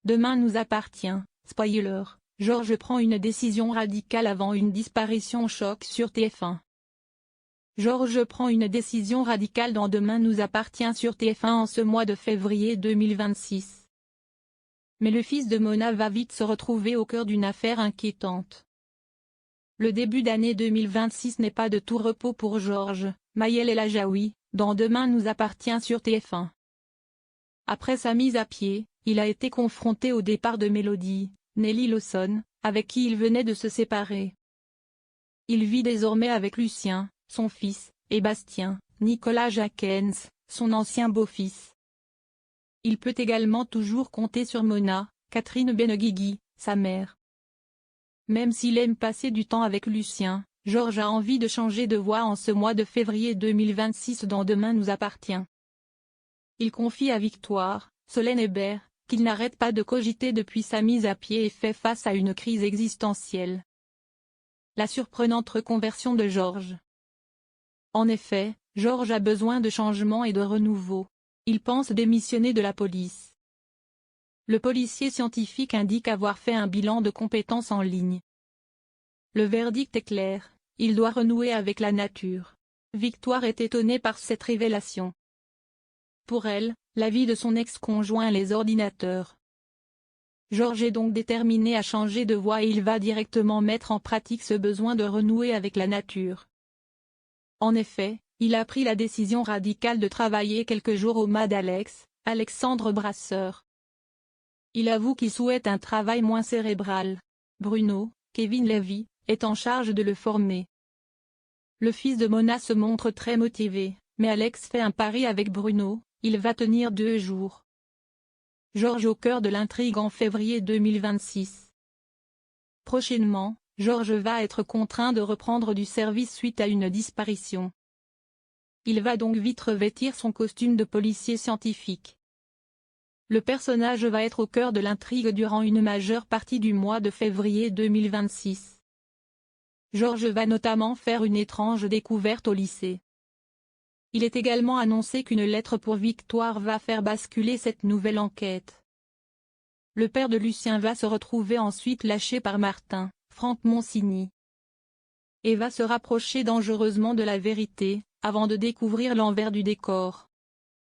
Demain nous appartient. Spoiler, Georges prend une décision radicale avant une disparition choc sur TF1. Georges prend une décision radicale dans Demain nous appartient sur TF1 en ce mois de février 2026. Mais le fils de Mona va vite se retrouver au cœur d'une affaire inquiétante. Le début d'année 2026 n'est pas de tout repos pour Georges, Maël El Ajaoui, dans Demain nous appartient sur TF1. Après sa mise à pied, il a été confronté au départ de Mélodie, Nelly Lawson, avec qui il venait de se séparer. Il vit désormais avec Lucien, son fils, et Bastien, Nicolas Jaquens, son ancien beau-fils. Il peut également toujours compter sur Mona, Catherine Benguigui, sa mère. Même s'il aime passer du temps avec Lucien, Georges a envie de changer de voix en ce mois de février 2026 dans Demain nous appartient. Il confie à Victoire, Solène Hébert, qu'il n'arrête pas de cogiter depuis sa mise à pied et fait face à une crise existentielle. La surprenante reconversion de Georges. En effet, Georges a besoin de changement et de renouveau. Il pense démissionner de la police. Le policier scientifique indique avoir fait un bilan de compétences en ligne. Le verdict est clair, il doit renouer avec la nature. Victoire est étonnée par cette révélation. Pour elle, la vie de son ex-conjoint les ordinateurs. Georges est donc déterminé à changer de voie et il va directement mettre en pratique ce besoin de renouer avec la nature. En effet, il a pris la décision radicale de travailler quelques jours au MAD Alexandre Brasseur. Il avoue qu'il souhaite un travail moins cérébral. Bruno, Kevin Levy, est en charge de le former. Le fils de Mona se montre très motivé, mais Alex fait un pari avec Bruno, il va tenir 2 jours. Georges au cœur de l'intrigue en février 2026. Prochainement, Georges va être contraint de reprendre du service suite à une disparition. Il va donc vite revêtir son costume de policier scientifique. Le personnage va être au cœur de l'intrigue durant une majeure partie du mois de février 2026. Georges va notamment faire une étrange découverte au lycée. Il est également annoncé qu'une lettre pour Victoire va faire basculer cette nouvelle enquête. Le père de Lucien va se retrouver ensuite lâché par Martin, Franck Monsigny, et va se rapprocher dangereusement de la vérité, avant de découvrir l'envers du décor.